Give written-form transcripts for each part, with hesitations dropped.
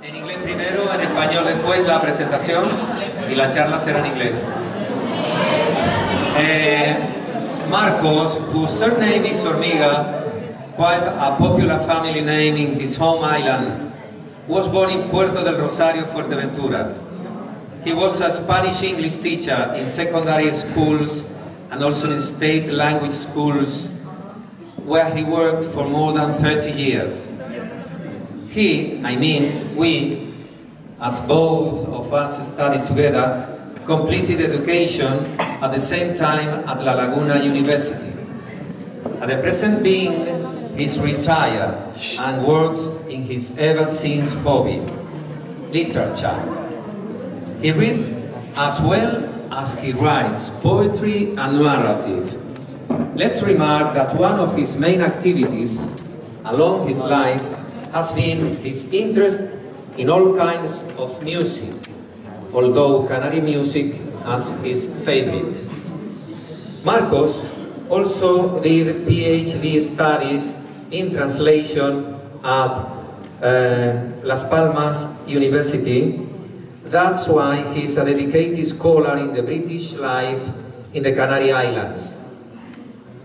En inglés primero, en español después la presentación y la charla será en inglés. Marcos, whose surname is Hormiga, quite a popular family name in his home island, was born in Puerto del Rosario, Fuerteventura. He was a Spanish-English teacher in secondary schools and also in state language schools, where he worked for more than 30 years. We, as both of us studied together, completed education at the same time at La Laguna University. At the present being, he's retired and works in his ever-since hobby, literature. He reads as well as he writes poetry and narrative. Let's remark that one of his main activities along his life has been his interest in all kinds of music, although Canary music as his favorite. Marcos also did PhD studies in translation at Las Palmas University. That's why he's a dedicated scholar in the British life in the Canary Islands.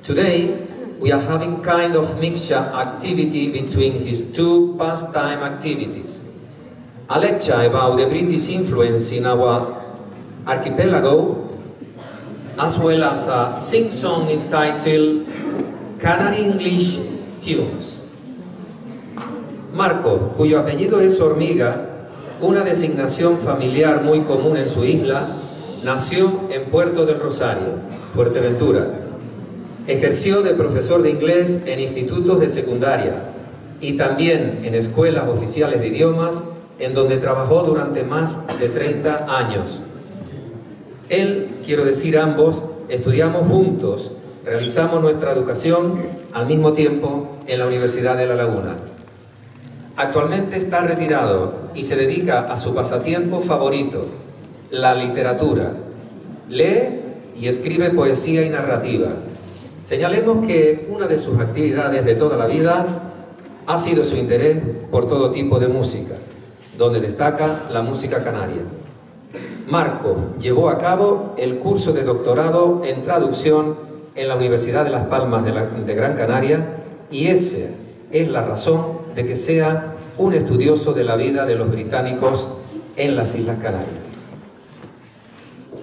Today, we are having kind of mixture activity between his two pastime activities. A lecture about the British influence in our archipelago, as well as a sing-song entitled Canary English Tunes. Marco, cuyo apellido es Hormiga, una designación familiar muy común en su isla, nació en Puerto del Rosario, Fuerteventura. Ejerció de profesor de inglés en institutos de secundaria y también en escuelas oficiales de idiomas, en donde trabajó durante más de 30 años. Él, quiero decir ambos, estudiamos juntos, realizamos nuestra educación al mismo tiempo en la Universidad de La Laguna. Actualmente está retirado y se dedica a su pasatiempo favorito, la literatura. Lee y escribe poesía y narrativa. Señalemos que una de sus actividades de toda la vida ha sido su interés por todo tipo de música, donde destaca la música canaria. Marco llevó a cabo el curso de doctorado en traducción en la Universidad de Las Palmas de Gran Canaria, y esa es la razón de que sea un estudioso de la vida de los británicos en las Islas Canarias.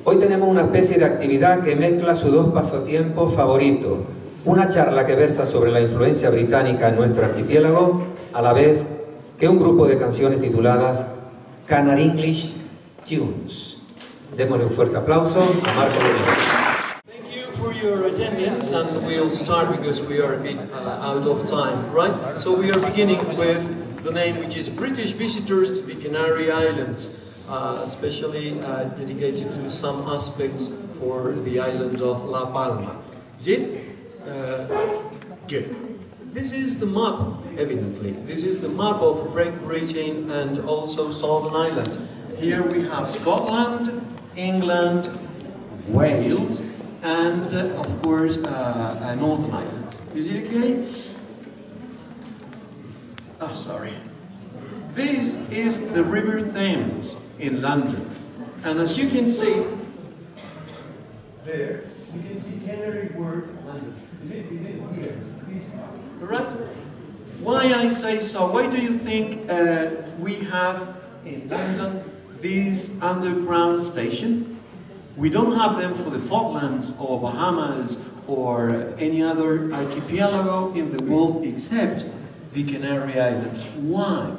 Hoy tenemos una especie de actividad que mezcla sus dos pasatiempos favoritos, una charla que versa sobre la influencia británica en nuestro archipiélago, a la vez que un grupo de canciones tituladas Canary English Tunes. Démosle un fuerte aplauso a Marco Rodríguez. Thank you for your attendance, and we'll start because we are a bit out of time, right? So we are beginning with the name, which is British Visitors to the Canary Islands, especially dedicated to some aspects for the island of La Palma. Is it? Good. This is the map, evidently. This is the map of Great Britain and also Southern Ireland. Here we have Scotland, England, Wales, and of course Northern Ireland. Is it okay? Oh, sorry. This is the River Thames in London, and as you can see there, you can see Canary word London. Is it here? Please. Right? Why I say so? Why do you think we have in London this underground station? We don't have them for the Falklands or Bahamas or any other archipelago in the world except the Canary Islands. Why?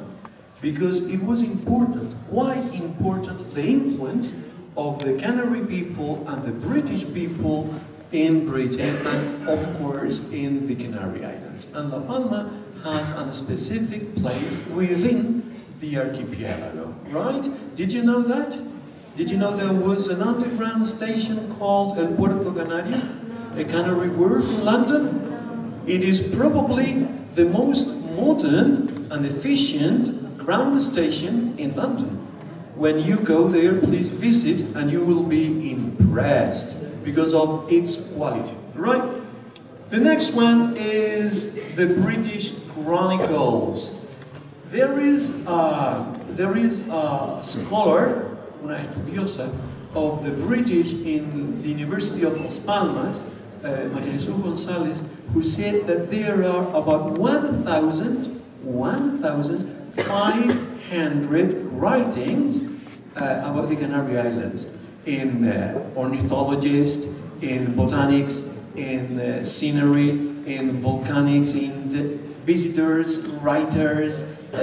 Because it was important, quite important, the influence of the Canary people and the British people in Britain and of course in the Canary Islands. And La Palma has a specific place within the archipelago, right? Did you know that? Did you know there was an underground station called El Puerto Canario, a Canary wharf in London? It is probably the most modern and efficient ground station in London. When you go there, please visit and you will be impressed because of its quality, right? The next one is the British Chronicles. There is a scholar, una estudiosa, of the British in the University of Las Palmas, María Jesús González, who said that there are about 1,500 writings about the Canary Islands in ornithologists, in botanics, in scenery, in volcanics, in visitors, writers,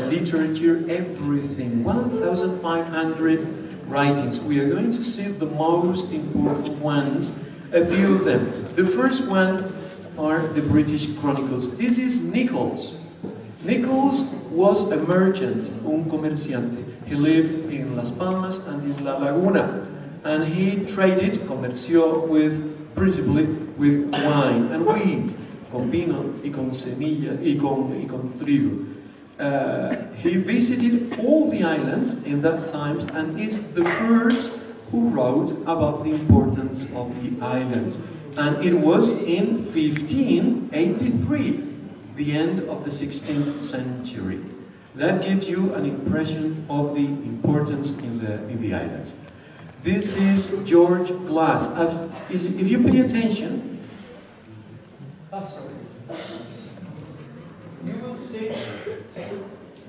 literature, everything. 1,500 writings. We are going to see the most important ones, a few of them. The first one are the British Chronicles. This is Nichols. Nichols was a merchant, un comerciante. He lived in Las Palmas and in La Laguna, and he traded, comerció, principally with wine and wheat, con vino y con semilla y con trigo. He visited all the islands in that time and is the first who wrote about the importance of the islands. And it was in 1583, the end of the 16th century. That gives you an impression of the importance in the islands. This is George Glass. If you pay attention, you will see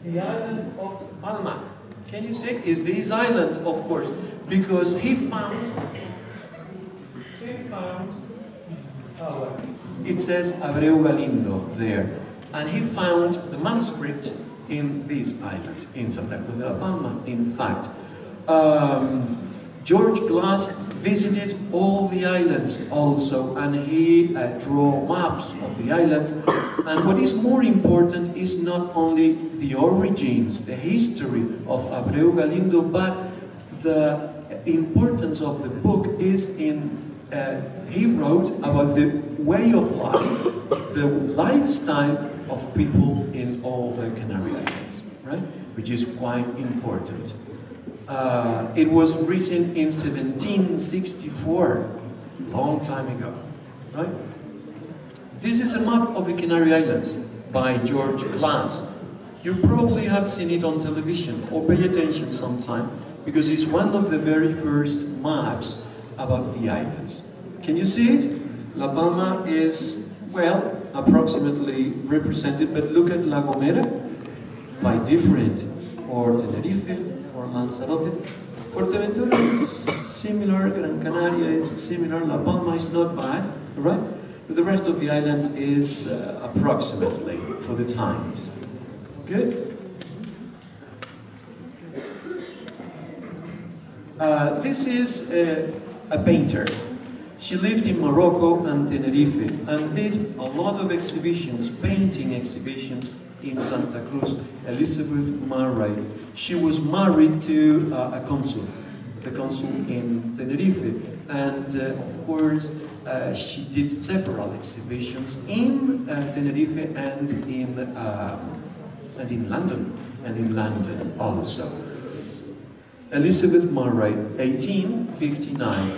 the island of Palma. Can you see? Is this island, of course, because he found it says Abreu Galindo there, and he found the manuscript in this island, in Santa Cruz de la Palma, in fact. George Glass visited all the islands also, and he drew maps of the islands. And what is more important is not only the origins, the history of Abreu Galindo, but the importance of the book is in he wrote about the way of life, the lifestyle of people in all the Canary Islands, right? Which is quite important. It was written in 1764, long time ago, right? This is a map of the Canary Islands by George Glass. You probably have seen it on television, or pay attention sometime, because it's one of the very first maps about the islands. Can you see it? La Palma is, well, approximately represented, but look at La Gomera, by different, or Tenerife, or Lanzarote. Fuerteventura is similar, Gran Canaria is similar, La Palma is not bad, right? But the rest of the islands is approximately for the times. Good? This is a painter. She lived in Morocco and Tenerife and did a lot of exhibitions, painting exhibitions in Santa Cruz. Elizabeth Murray. She was married to a consul, the consul in Tenerife, and of course she did several exhibitions in Tenerife and in London also. Elizabeth Murray, 1859.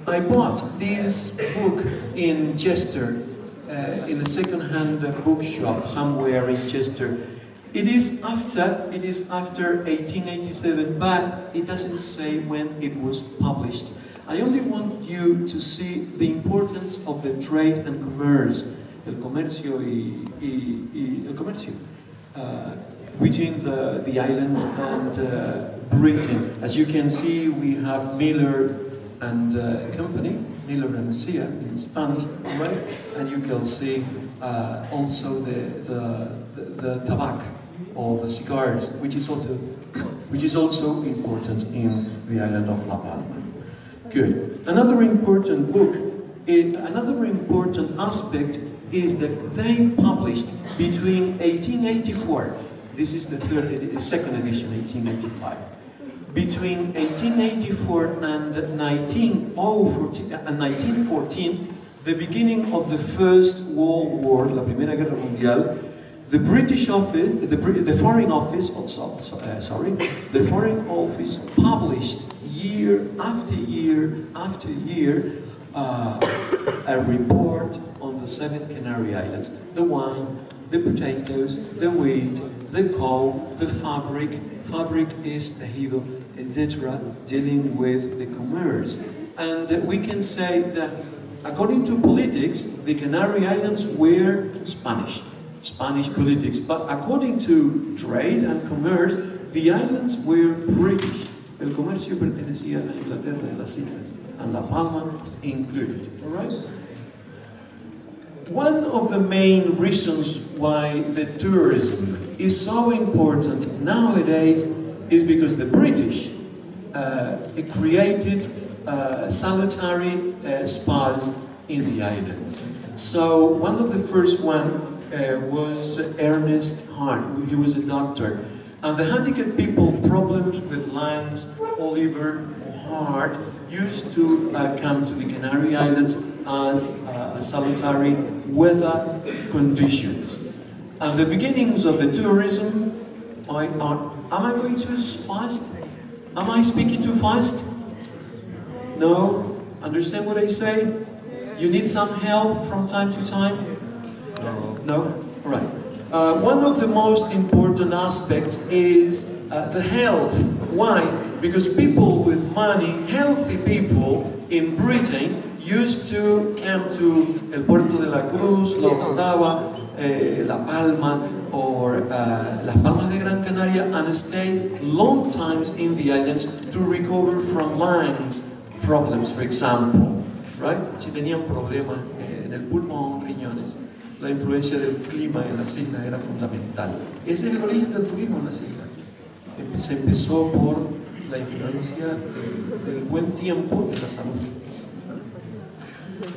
I bought this book in Chester, in a second-hand bookshop somewhere in Chester. It is after 1887, but it doesn't say when it was published. I only want you to see the importance of the trade and commerce, el comercio el comercio, between the islands and Britain. As you can see, we have Miller and Company, Miller and Cia in Spanish, right? And you can see also the tobacco or the cigars, which is also important in the island of La Palma. Good. Another important book, another important aspect is that they published between 1884. This is the second edition, 1885. Between 1884 and 1914, the beginning of the First World War, la Primera Guerra Mundial, the British office, the Foreign Office, the Foreign Office published year after year after year a report on the 7 Canary Islands. The wine, the potatoes, the wheat, the coal, the fabric. Fabric is tejido, etc., dealing with the commerce. And we can say that, according to politics, the Canary Islands were Spanish politics. But according to trade and commerce, the islands were British. El comercio pertenecía a Inglaterra y las islas, and La Palma included. All right? One of the main reasons why the tourism is so important nowadays is because the British created salutary spas in the islands. So one of the first was Ernest Hart. He was a doctor. And the handicapped people, problems with lungs, or liver, or heart, used to come to the Canary Islands as salutary weather conditions. And the beginnings of the tourism, am I going too fast? Am I speaking too fast? No? Understand what I say? You need some help from time to time? No? All right. One of the most important aspects is the health. Why? Because people with money, healthy people in Britain, used to come to El Puerto de la Cruz, La Orotava, La Palma, or Las Palmas de Gran Canaria, and stay long times in the islands to recover from lungs problems, for example. Right? Si tenían problemas en el pulmón, riñones, la influencia del clima en las islas era fundamental. Ese es el origen del turismo en las islas. Se empezó por la influencia del buen tiempo en la salud.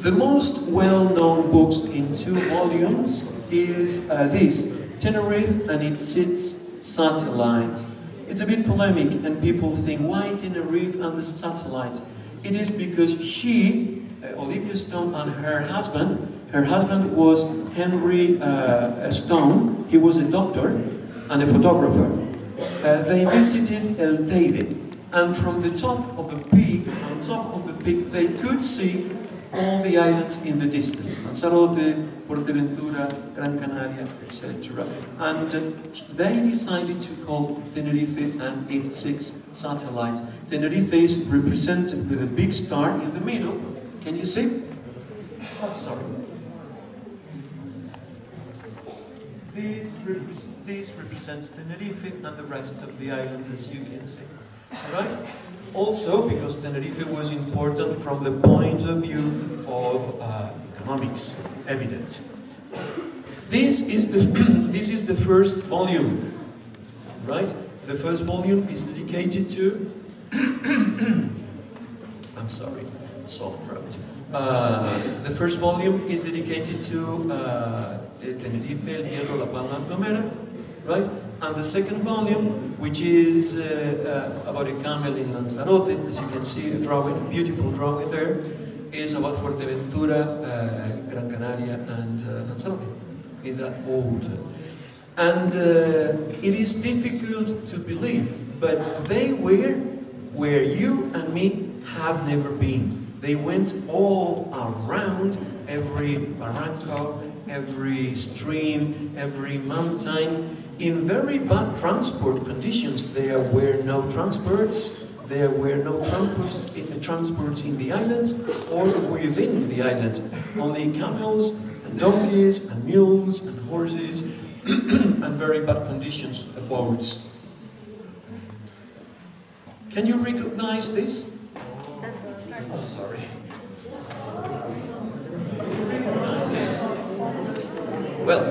The most well-known books in 2 volumes is this, Tenerife and its 6 satellites. It's a bit polemic, and people think, why Tenerife and the satellites? It is because she, Olivia Stone, and her husband was Henry Stone. He was a doctor and a photographer. They visited El Teide, and from the top of the peak, they could see all the islands in the distance, Lanzarote, Fuerteventura, Gran Canaria, etc. And they decided to call Tenerife and its 6 satellites. Tenerife is represented with a big star in the middle. Can you see? Oh, sorry. This represents Tenerife and the rest of the islands, as you can see. All right? Also, because Tenerife was important from the point of view of economics, evident. This is the first volume, right? The first volume is dedicated to. I'm sorry, sore throat. The first volume is dedicated to Tenerife, El Hierro, La Palma, and Gomera, right? And the second volume, which is about a camel in Lanzarote, as you can see, a drawing, a beautiful drawing there, is about Fuerteventura, Gran Canaria, and Lanzarote, in that order. And it is difficult to believe, but they were where you and me have never been. They went all around every barranco, every stream, every mountain, in very bad transport conditions. There were no transports. There were no transports in the islands or within the island. Only camels and donkeys and mules and horses and very bad conditions of boats. Can you recognize this? Oh, sorry. Recognize this? Well,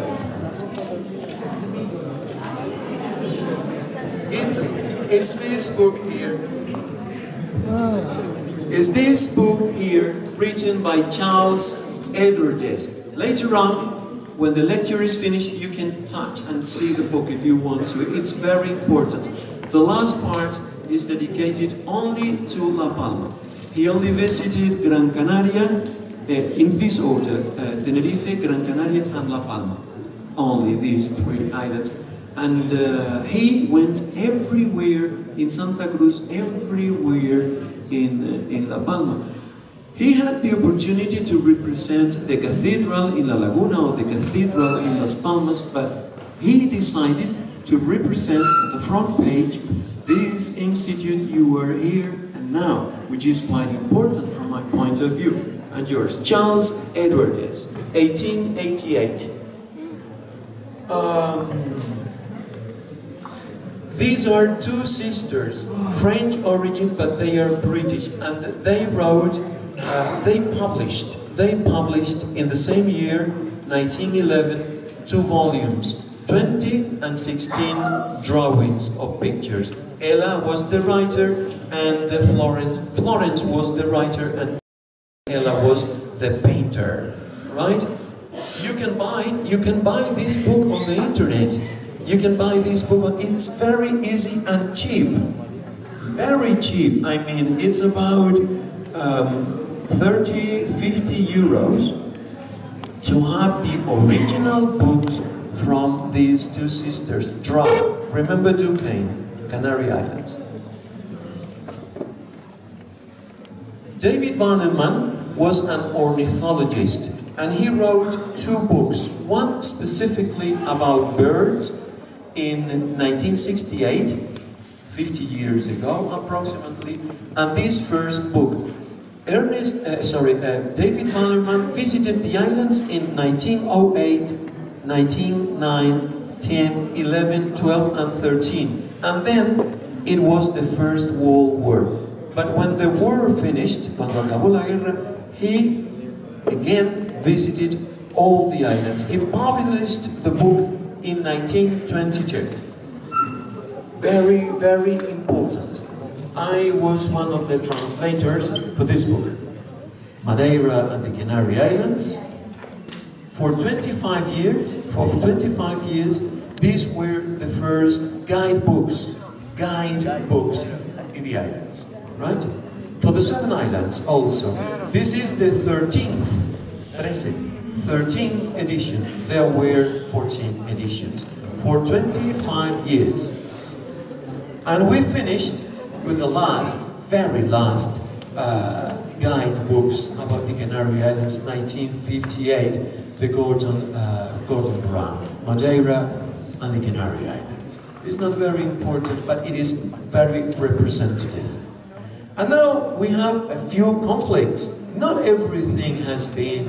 it's this book here. It's this book here, written by Charles Edwards. Later on, when the lecture is finished, you can touch and see the book if you want to. It's very important. The last part is dedicated only to La Palma. He only visited Gran Canaria, in this order, Tenerife, Gran Canaria, and La Palma. Only these 3 islands. And he went everywhere in Santa Cruz, everywhere in La Palma. He had the opportunity to represent the cathedral in La Laguna or the cathedral in Las Palmas, but he decided to represent the front page this institute you were here and now, which is quite important from my point of view and yours. Charles Edward Díaz, 1888. These are two sisters, French origin, but they are British, and they wrote, they published in the same year, 1911, 2 volumes, 20 and 16 drawings of pictures. Ella was the writer, and Florence was the writer, and Ella was the painter, right? You can buy this book on the internet. You can buy this book, it's very easy and cheap. Very cheap. I mean, it's about 30, 50 euros to have the original books from these two sisters. Remember Duquesne, Canary Islands. David Bannerman was an ornithologist, and he wrote 2 books. One specifically about birds in 1968, 50 years ago approximately, and this first book. David Bannerman visited the islands in 1908, 1909, 10, 11, 12 and 13, and then it was the First World War. But when the war finished, cuando acabó la guerra, he again visited all the islands. He published the book in 1922. Very, very important. I was one of the translators for this book. Madeira and the Canary Islands. For 25 years, these were the first guidebooks in the islands, right? For the 7 islands also. This is the 13th edition. There were 14 editions for 25 years. And we finished with the very last guidebooks about the Canary Islands, 1958, the Gordon Brown, Madeira and the Canary Islands. It's not very important, but it is very representative. And now we have a few conflicts. Not everything has been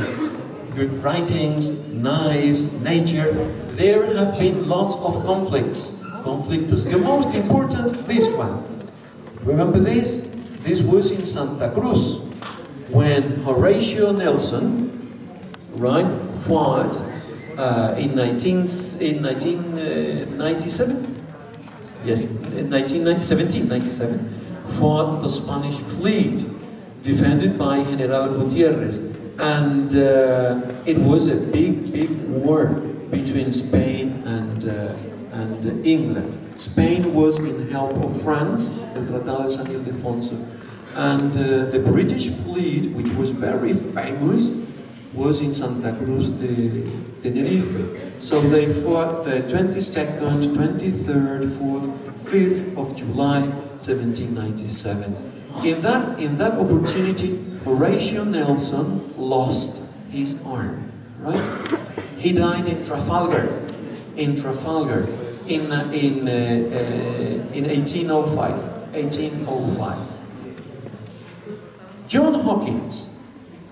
good writings, nice, nature. There have been lots of conflicts. Conflictus. The most important, this one. Remember this? This was in Santa Cruz, when Horatio Nelson, right, fought in 1997? Yes, in 1797, fought the Spanish fleet, defended by General Gutierrez. And it was a big war between Spain and England. Spain was in help of France, el Tratado de San Ildefonso, and the British fleet, which was very famous, was in Santa Cruz de Tenerife. So they fought the 22nd, 23rd, 4th, 5th of July, 1797. In that opportunity, Horatio Nelson lost his arm, right? He died in Trafalgar, in 1805. John Hawkins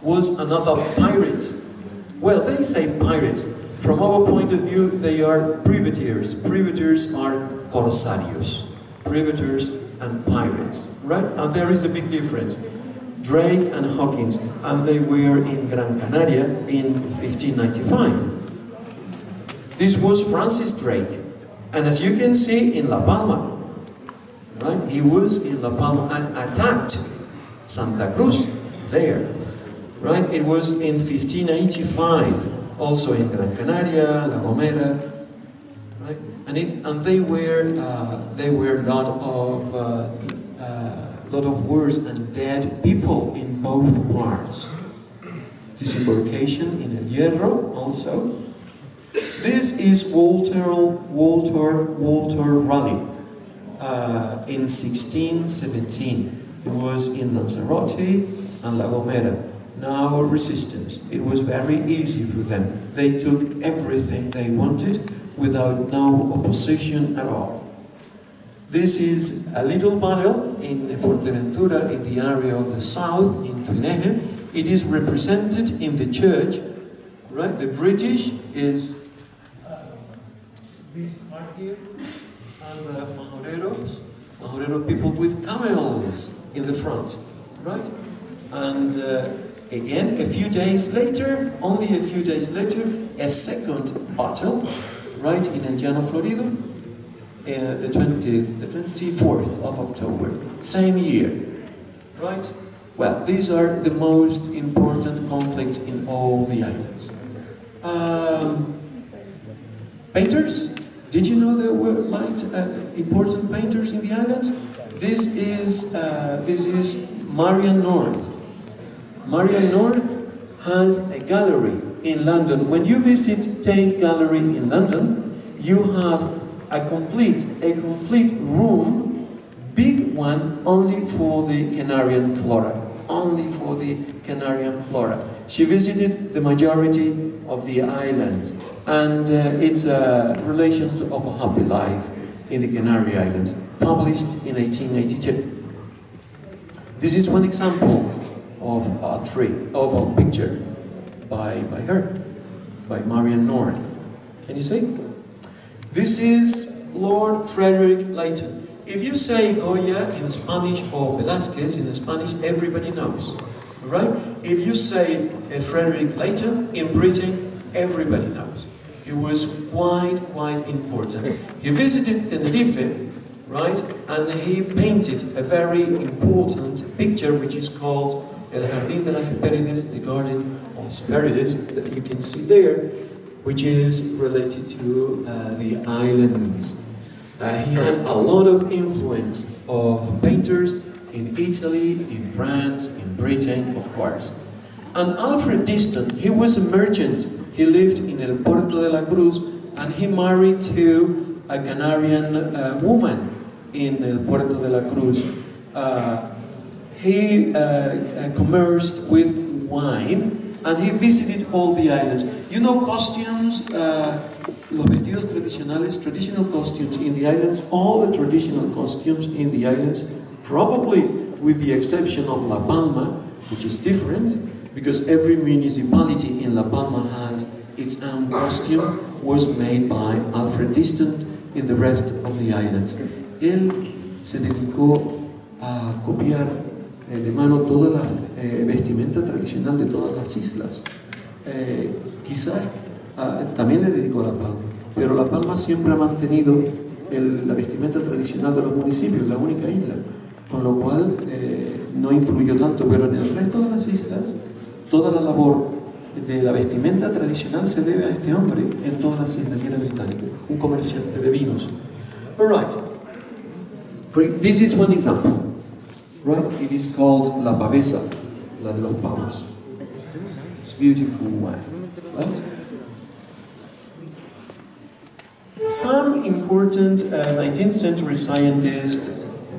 was another pirate. Well, they say pirates. From our point of view, they are privateers. Privateers are corsarios. Privateers and pirates, right? And there is a big difference. Drake and Hawkins, and they were in Gran Canaria in 1595. This was Francis Drake. And as you can see in La Palma, right? He was in La Palma and attacked Santa Cruz there, right? It was in 1585, also in Gran Canaria, La Gomera, right? And they were lot of wars and dead people in both parts. Disembarkation in El Hierro also. This is Walter Raleigh in 1617. It was in Lanzarote, and La Gomera. No resistance. It was very easy for them. They took everything they wanted without no opposition at all. This is a little battle in Fuerteventura, in the area of the south, in Tuineje. It is represented in the church, right? The British is these are here, and Majorero people with camels in the front, right? And again, a few days later, only a few days later, a second battle, right, in El Llano Florido, the 24th of October, same year, right? Well, these are the most important conflicts in all the islands. Painters? Did you know there were important painters in the islands? This is Marian North. Marian North has a gallery in London. When you visit Tate Gallery in London, you have a complete room, big one, only for the Canarian flora. Only for the Canarian flora. She visited the majority of the islands, and it's Relations of a Happy Life in the Canary Islands, published in 1882. This is one example of a picture by her, by Marian North. Can you see? This is Lord Frederick Leighton. If you say Goya in Spanish or Velázquez in Spanish, everybody knows, right? If you say Frederick Leighton in Britain, everybody knows. It was quite important. He visited Tenerife, right? And he painted a very important picture which is called El Jardín de las Hespérides, the Garden of Hespérides, that you can see there, which is related to the islands. He had a lot of influence of painters in Italy, in France, in Britain, of course. And Alfred Diston, he was a merchant. He lived in El Puerto de la Cruz, and he married to a Canarian woman in El Puerto de la Cruz. He commerced with wine, and he visited all the islands. You know costumes, los vestidos tradicionales, traditional costumes in the islands, all the traditional costumes in the islands, probably with the exception of La Palma, which is different, because every municipality in La Palma has its own costume, was made by Alfred Diston in the rest of the islands. Él se dedicó a copiar de mano toda la vestimenta tradicional de todas las islas. Quizás también le dedicó a La Palma, pero La Palma siempre ha mantenido la vestimenta tradicional de los municipios, la única isla, con lo cual no influyó tanto, pero en el resto de las islas toda la labor de la vestimenta tradicional se debe a este hombre en todas las islas, y era británico, un comerciante de vinos. All right, this is one example, right? It is called La Pavesa, la de los pavos. It's beautiful wine, right? Some important 19th century scientists,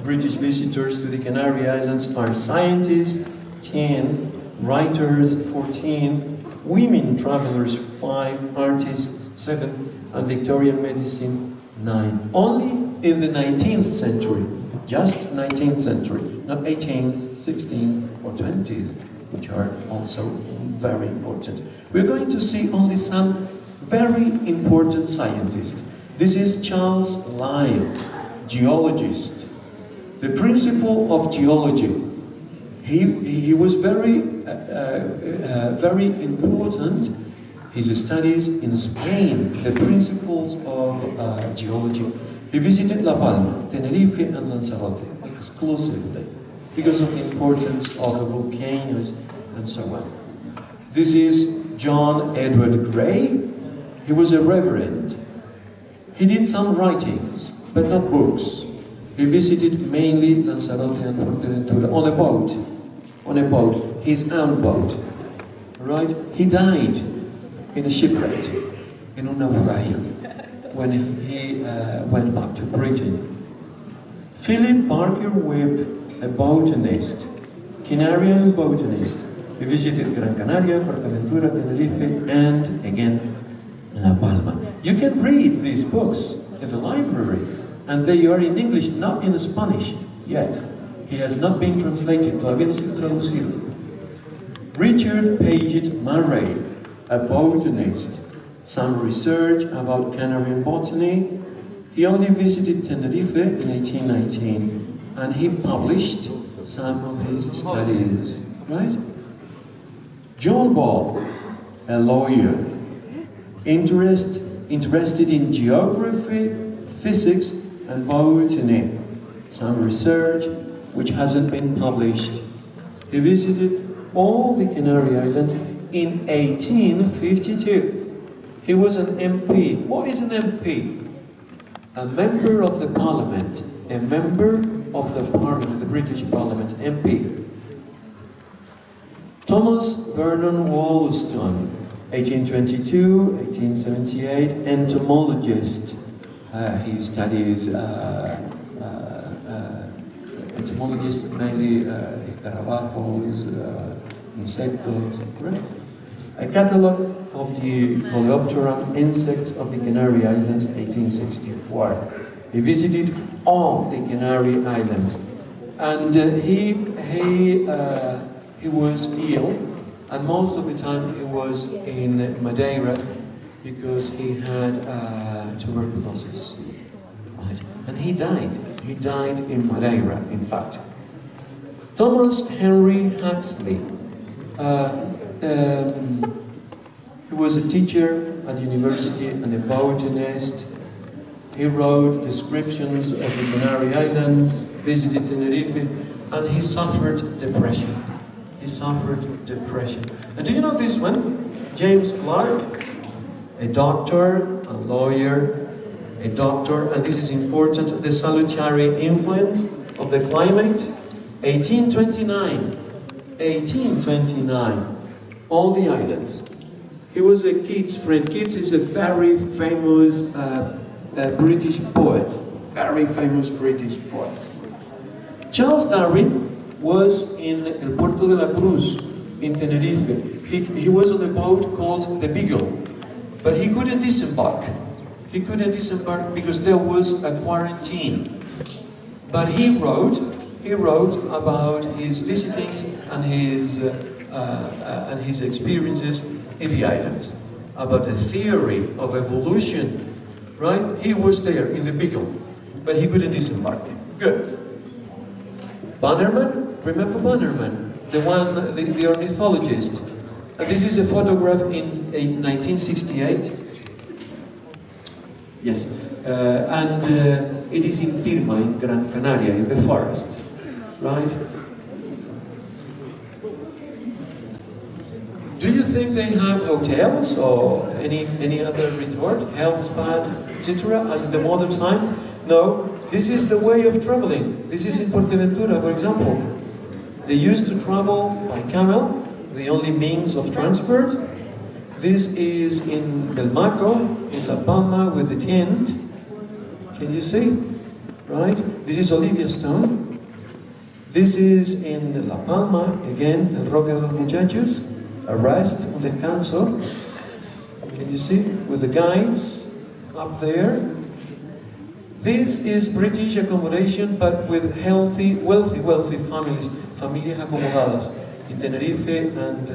British visitors to the Canary Islands are scientists, 10, writers, 14, women travelers, 5, artists, 7, and Victorian medicine, 9. Only in the 19th century, just 19th century, not 18th, 16th, or 20th, which are also very important. We're going to see only some very important scientists. This is Charles Lyell, geologist, the principle of geology. He was very important, his studies in Spain, the principles of geology. He visited La Palma, Tenerife, and Lanzarote exclusively because of the importance of the volcanoes and so on. This is John Edward Gray. He was a reverend. He did some writings, but not books. He visited mainly Lanzarote and Fuerteventura on a boat, his own boat, right? He died in a shipwreck, in un naufragio, when he went back to Britain. Philip Barker Webb, a botanist. Canarian botanist. He visited Gran Canaria, Fuerteventura, Tenerife, and again, La Palma. You can read these books at the library, and they are in English, not in Spanish yet. He has not been translated, todavía no se ha traducido. Richard Paget Murray, a botanist. Some research about Canarian botany. He only visited Tenerife in 1819, and he published some of his studies, right? John Ball, a lawyer, interested in geography, physics, and botany. Some research which hasn't been published. He visited all the Canary Islands in 1852. He was an MP. What is an MP? A member of the Parliament. A member of the Parliament, the British Parliament, MP. Thomas Vernon Wollaston, 1822, 1878, entomologist. He studies entomologist, mainly escarabajos, insectos, right? A catalogue of the Coleoptera insects of the Canary Islands, 1864. He visited all the Canary Islands, and he was ill, and most of the time he was in Madeira because he had tuberculosis, right? And he died. He died in Madeira, in fact. Thomas Henry Huxley. He was a teacher at university and a botanist. He wrote descriptions of the Canary Islands, visited Tenerife, and he suffered depression. He suffered depression. And do you know this one? James Clark, a doctor, a lawyer, a doctor, and this is important, the salutary influence of the climate, 1829. 1829. All the islands. He was a Keats friend. Keats is a very famous British poet. Very famous British poet. Charles Darwin was in El Puerto de la Cruz in Tenerife. He was on a boat called the Beagle, but he couldn't disembark. He couldn't disembark because there was a quarantine. But he wrote about his visitings and his experiences in the islands, about the theory of evolution, right? He was there in the Beagle, but he couldn't disembark. Good. Bannerman, remember Bannerman, the ornithologist. And this is a photograph in 1968. Yes, and it is in Tirma, in Gran Canaria, in the forest, right? Do you think they have hotels or any other resort, health spas, etc., as in the modern time? No, this is the way of traveling. This is in Fuerteventura, for example. They used to travel by camel, the only means of transport. This is in Belmaco, in La Palma, with the tent. Can you see? Right? This is Olivia Stone. This is in La Palma, again, El Roque de los Muchachos. A rest, un descanso. Can you see? With the guides up there. This is British accommodation, but with healthy, wealthy families. Familias acomodadas in Tenerife and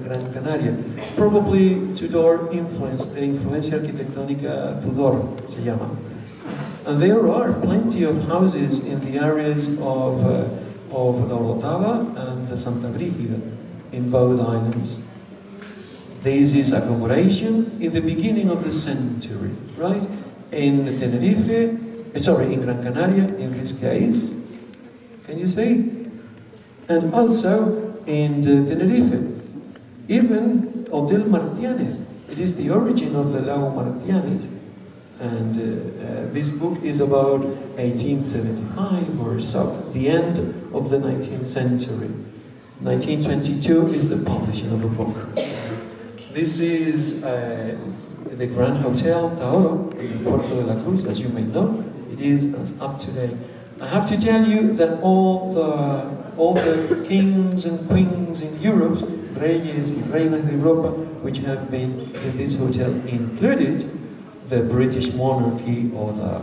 Gran Canaria. Probably Tudor influence, the influencia arquitectónica Tudor se llama. And there are plenty of houses in the areas of La Orotava and Santa Brígida in both islands. This is accommodation in the beginning of the century, right? In Tenerife, in Gran Canaria in this case, can you see? And also in Tenerife, even Hotel Martianez. It is the origin of the Lago Martianez, and this book is about 1875 or so, the end of the 19th century. 1922 is the publishing of the book. This is the Grand Hotel Taoro in Puerto de la Cruz, as you may know. It is as up to date. I have to tell you that all the kings and queens in Europe, reyes y reinas de Europa, which have been in this hotel, included the British monarchy or the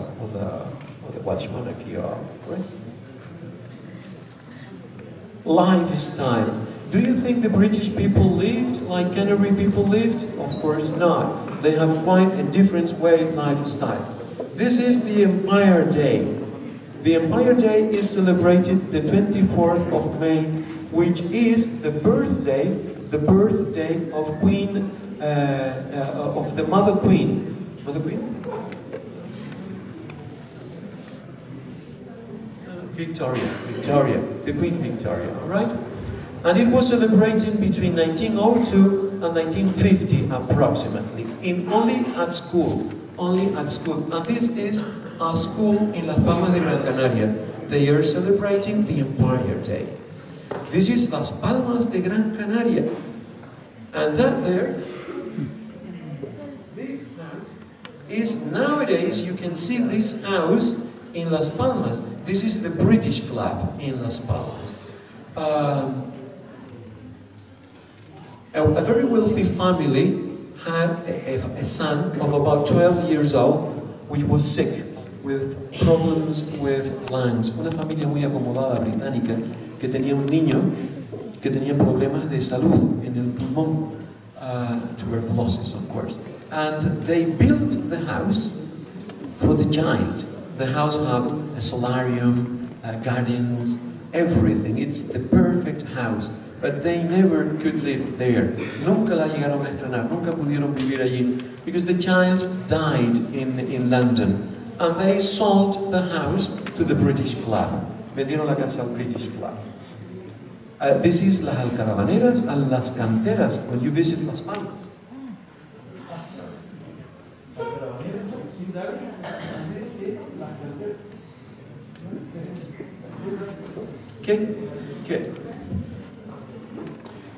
Welsh monarchy, right? Lifestyle. Do you think the British people lived like Canary people lived? Of course not. They have quite a different way of lifestyle. This is the Empire Day. The Empire Day is celebrated the 24th of May, which is the birthday of Queen, of the Mother Queen. Mother Queen? Victoria, the Queen Victoria, right? And it was celebrated between 1902 and 1950 approximately, only at school. And this is a school in Las Palmas de Gran Canaria. They are celebrating the Empire Day. This is Las Palmas de Gran Canaria. And that there, this house is nowadays, you can see this house in Las Palmas. This is the British Club in Las Palmas. A very wealthy family had a son of about 12 years old, which was sick, with problems with lungs. Una familia muy acomodada británica que tenía un niño que tenía problemas de salud en el pulmón, tuberculosis, of course. And they built the house for the child. The house has a solarium, gardens, everything. It's the perfect house. But they never could live there. Nunca la llegaron a estrenar, nunca pudieron vivir allí, because the child died in London. And they sold the house to the British Club. Vendieron la casa al British Club. This is Las Alcarabaneras and Las Canteras when you visit Las Palmas. Okay.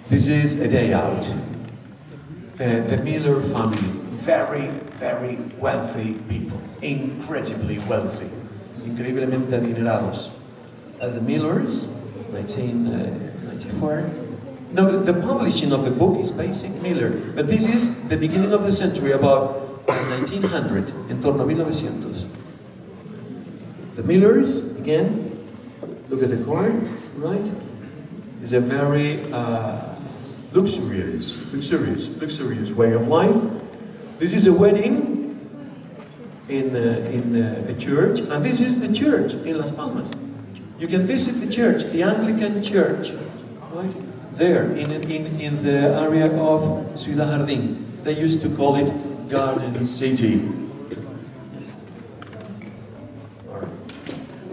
This is a day out. The Miller family, very, very wealthy people, incredibly wealthy, increíblemente adinerados. The Millers, 1994. No, the publishing of the book is basic Miller, but this is the beginning of the century, about 1900, en torno a 1900. The Millers, again, look at the car, right? It's a very luxurious way of life. This is a wedding in a church, and this is the church in Las Palmas. You can visit the church, the Anglican church, right there in the area of Ciudad Jardín. They used to call it Garden City.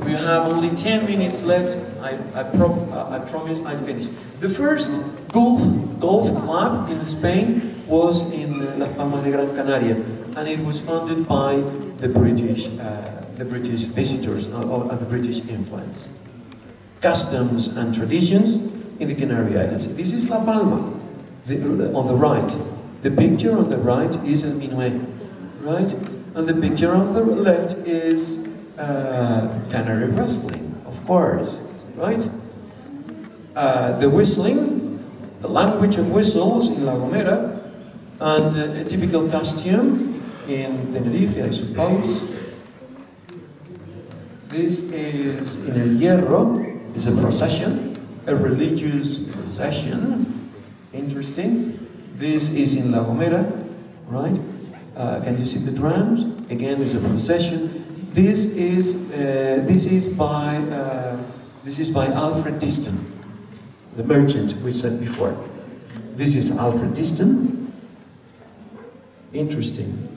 We have only 10 minutes left. I promise I finish. The first golf club in Spain was in Las Palmas de Gran Canaria, and it was founded by the British visitors or the British influence. Customs and traditions in the Canary Islands. This is La Palma, on the right. The picture on the right is El Minuet, right? And the picture on the left is Canary wrestling, of course, right? The whistling, the language of whistles in La Gomera, and a typical costume in Tenerife, I suppose. This is in El Hierro. It's a procession, a religious procession. Interesting. This is in La Gomera, right? Can you see the drums? Again, it's a procession. This is by Alfred Diston, the merchant we said before. This is Alfred Diston. Interesting,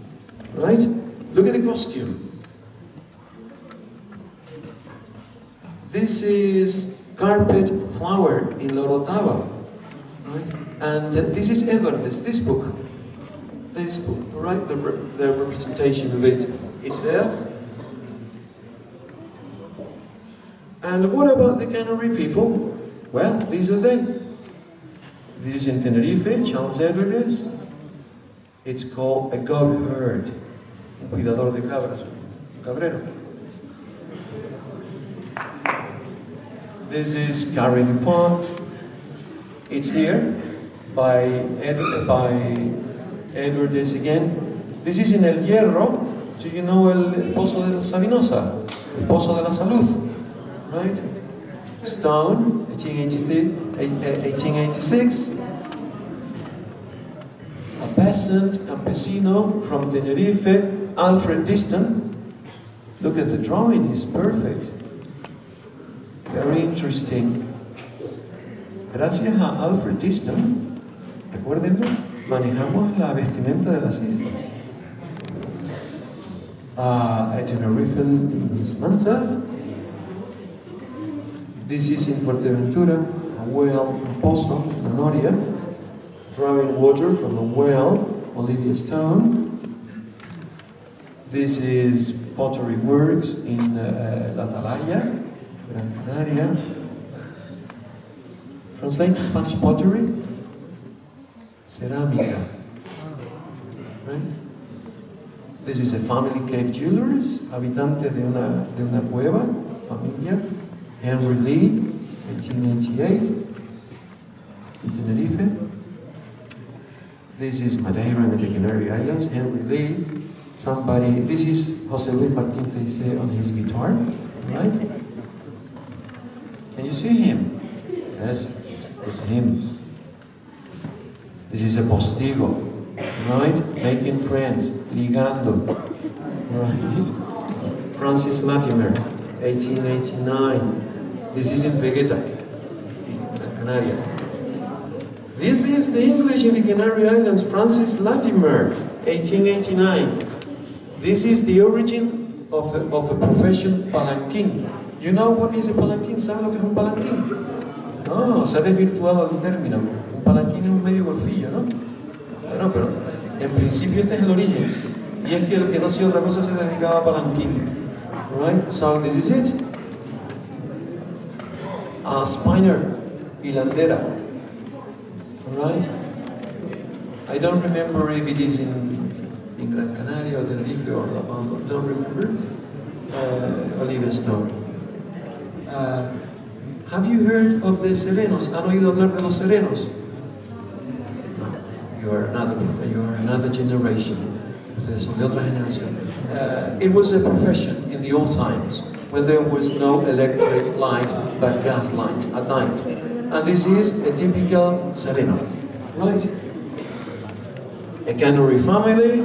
right? Look at the costume. This is carpet flower in La Orotava, right? And this is Edwardes, this book, right? The representation of it, it's there. And what about the Canary people? Well, these are they. This is in Tenerife, Charles Edwardes. It's called a goat herd, un cuidador de cabras, un cabrero. This is Carrying the Pot. It's here by Edward Díaz again. This is in El Hierro. Do you know el Pozo de la Sabinosa? El Pozo de la Salud, right? Stone, 1886. A peasant, campesino from Tenerife, Alfred Diston. Look at the drawing, it's perfect. Very interesting. Gracias a Alfred Diston, recuérdenlo, manejamos la vestimenta de las islas. A Tenerife Manta. This is in Fuerteventura, a well, a pozo, a noria, drawing water from a well, Olivia Stone. This is pottery works in La Atalaya, Gran Canaria. Translate to Spanish pottery, cerámica. Right? This is a family cave jewelers, habitante de una cueva, familia, Henry Lee, 1888, in Tenerife. This is Madeira and the Canary Islands, Henry Lee, somebody, this is José Luis Martín Teisé on his guitar, right? Can you see him? Yes, it's him. This is a postigo, right? Making friends, ligando, right? Francis Latimer, 1889. This is in Vegeta, Gran Canaria. This is the English in the Canary Islands, Francis Latimer, 1889. This is the origin of the profession palanquín. You know what is a palanquín? ¿Saben lo que es un palanquín? No, se ha desvirtuado el término. Un palanquín es un medio golfillo, ¿no? Bueno, pero en principio este es el origen. Y es que el que no hacía otra cosa se dedicaba a palanquín. Right? So this is it. Spiner, hilandera. Right? I don't remember if it is in Gran Canaria or Tenerife or La Palma. Don't remember. Olivia Stone. Have you heard of the serenos? ¿Han oído hablar de los serenos? No. You are another generation. Ustedes son de otra generación. It was a profession in the old times when there was no electric light but gas light at night. And this is a typical sereno, right? A canary family.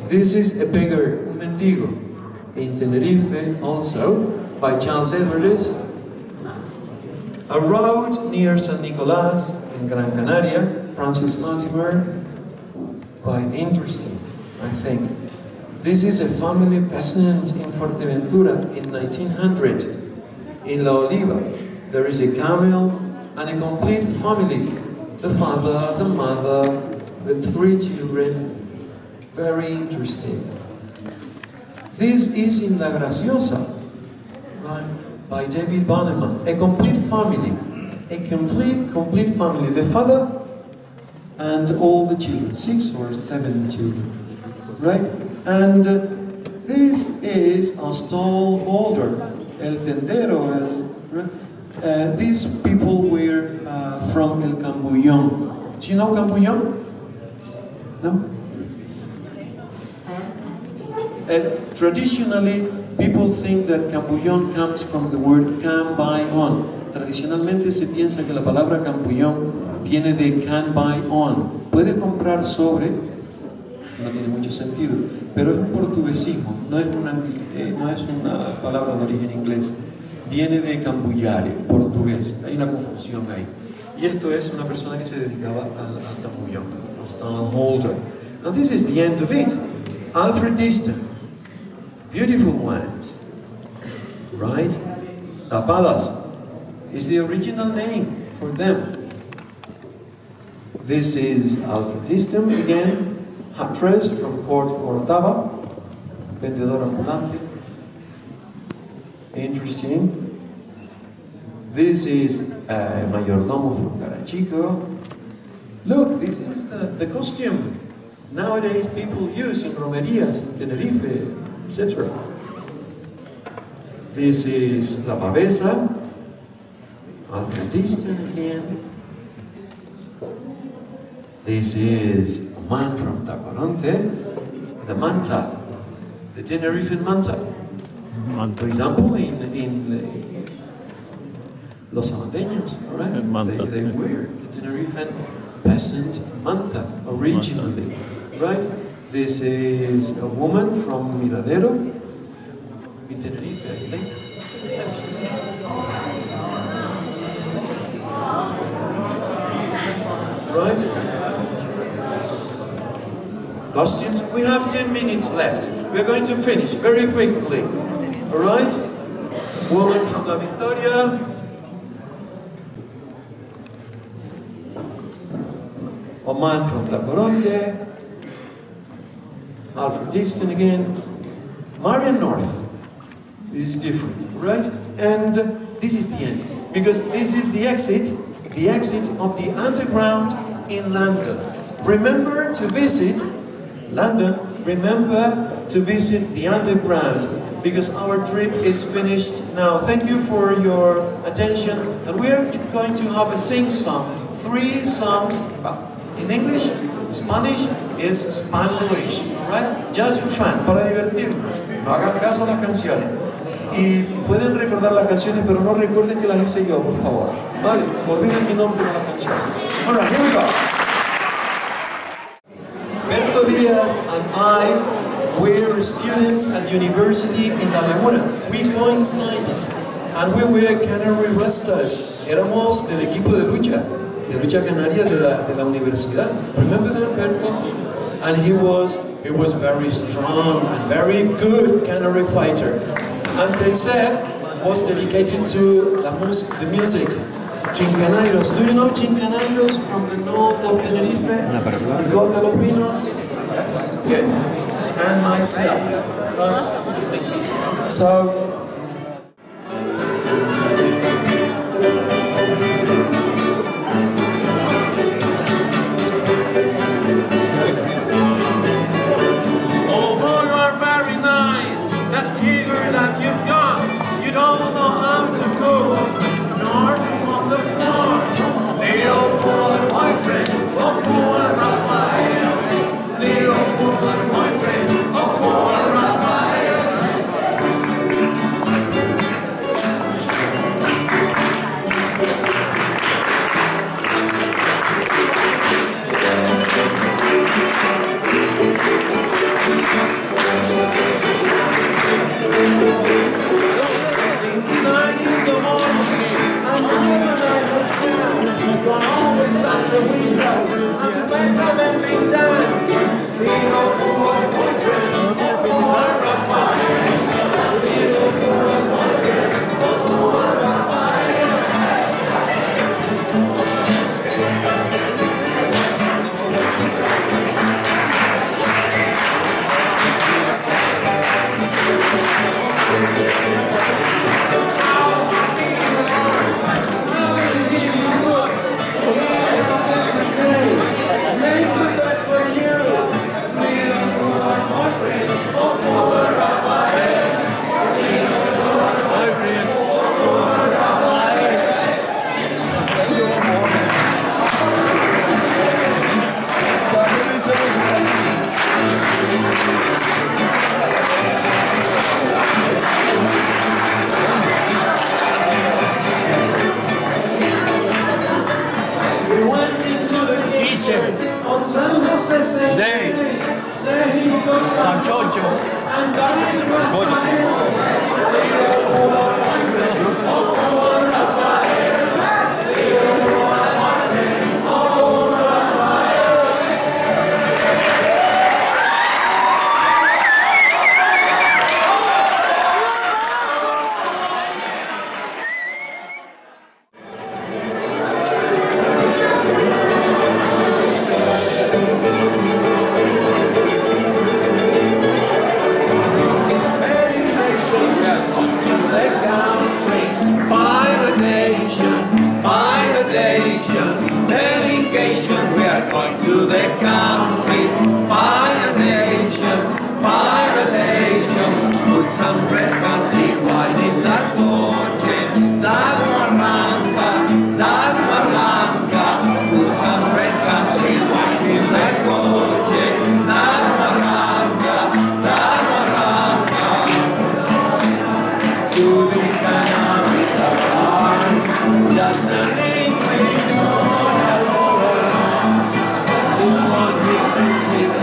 This is a beggar, un mendigo, in Tenerife also, by Charles Edwards. A road near San Nicolás, in Gran Canaria, Francis Latimer. Quite interesting, I think. This is a family peasant in Fuerteventura in 1900. In La Oliva, there is a camel and a complete family. The father, the mother, the 3 children. Very interesting. This is in La Graciosa, right, by David Banneman. A complete family. A complete family. The father and all the children. 6 or 7 children. Right? And this is a stall holder. El tendero. These people were from El Cambullón. Do you know Cambullón? No? Traditionally, people think that cambullón comes from the word can buy on. Tradicionalmente se piensa que la palabra cambullón viene de can buy on. Puede comprar sobre, no tiene mucho sentido, pero es un portuguesismo, no es una palabra de origen inglés. Viene de cambullare, portugués. Hay una confusión ahí. Y esto es una persona que se dedicaba al cambullón, al stallholder. And this is the end of it. Alfred Diston. Beautiful ones, right? Tapadas is the original name for them. This is Alfred Diston again, Hatres from Port Orotava, vendedor ambulante. Interesting. This is a mayordomo from Carachico. Look, this is the costume nowadays people use in romerías, in Tenerife, etc. This is La Pavesa, Alfred Easton again. This is a man from Tacoronte, the Manta, the Tenerife Manta. For example, in Los Salvadoreños, right? They wear the Tenerife peasant manta originally, right? This is a woman from Miradero, in Tenerife, I think. Right? Costumes. We have 10 minutes left. We're going to finish very quickly. Alright? Woman from La Victoria. A man from Tacoronte. Alfred Easton again. Marian North. This is different, right? And this is the end. Because this is the exit of the underground in London. Remember to visit London, remember to visit the underground, because our trip is finished now. Thank you for your attention, and we're going to have a sing-song, 3 songs, in English, Spanish is Spanglish, right? Just for fun, para divertirnos. No hagan caso a las canciones. Y pueden recordar las canciones, pero no recuerden que las hice yo, por favor. Vale, olviden mi nombre de las canciones. Alright, here we go. Berto Díaz and I were students at university in La Laguna. We coincided, and we were Canary Restas. Éramos del equipo de lucha canaria de la universidad. Remember that, Berto? And he was very strong and very good Canary fighter. And Teresa was dedicated to the music. Chincanarios. Do you know Chincanarios from the north of Tenerife? Got de los Vinos? Yes. Good. And myself. Right? So, Legal.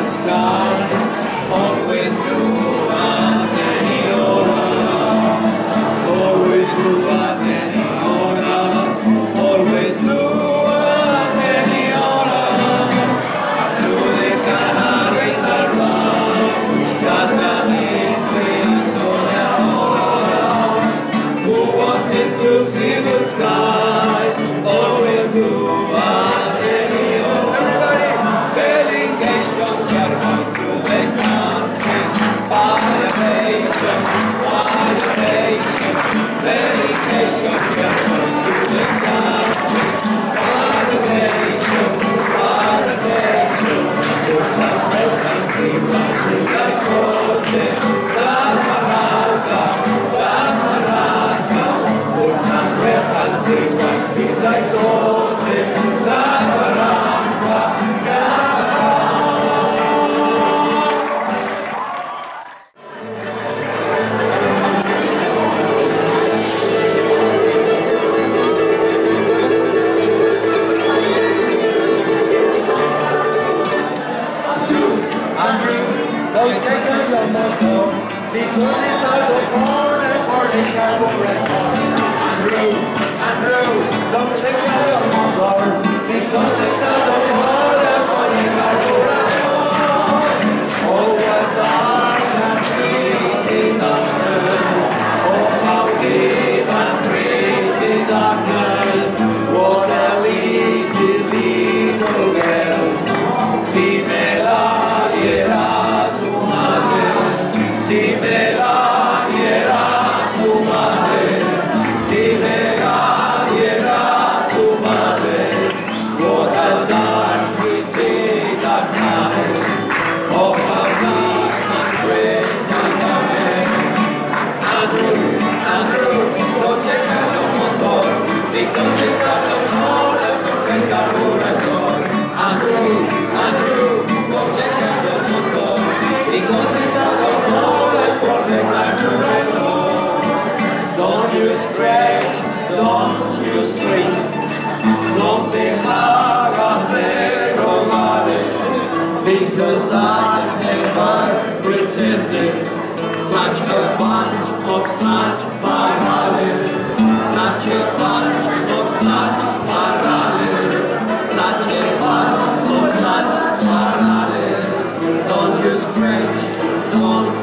sky, always blue at any hora, always blue at any hora, always blue at any hora. To the Canaries around, just a midwind on their hora, who wanted to see the sky, always blue at any hora. Delegation, we are going to the country. Violation, violation. Delegation, we are going to the country. Violation, violation. For some whole country, running like Cote, La Maraca, La Maraca. For some whole country, running like Cote, La Maraca. Because it's out of order for the carburetor. Andrew, don't take out your motor. Because it's out of order for the carburetor. Oh, what dark and pretty darkness. Oh, how deep and pretty darkness. What a little girl. Si me la diera su madre. Si me la diera su madre, si me la diera su madre, what a dark pretty dark night, oh how dark and pretty dark. Andrew, don't take out your motor, because it's out of order for the carburetor. Andrew, don't take out your motor, because it's out of order for the carburetor. Don't you stretch, don't you strain, don't te hagas de rogales, because I never pretended such a bunch of such parallels, such a bunch of such parallels, such a bunch of such parallels. Don't you stretch, don't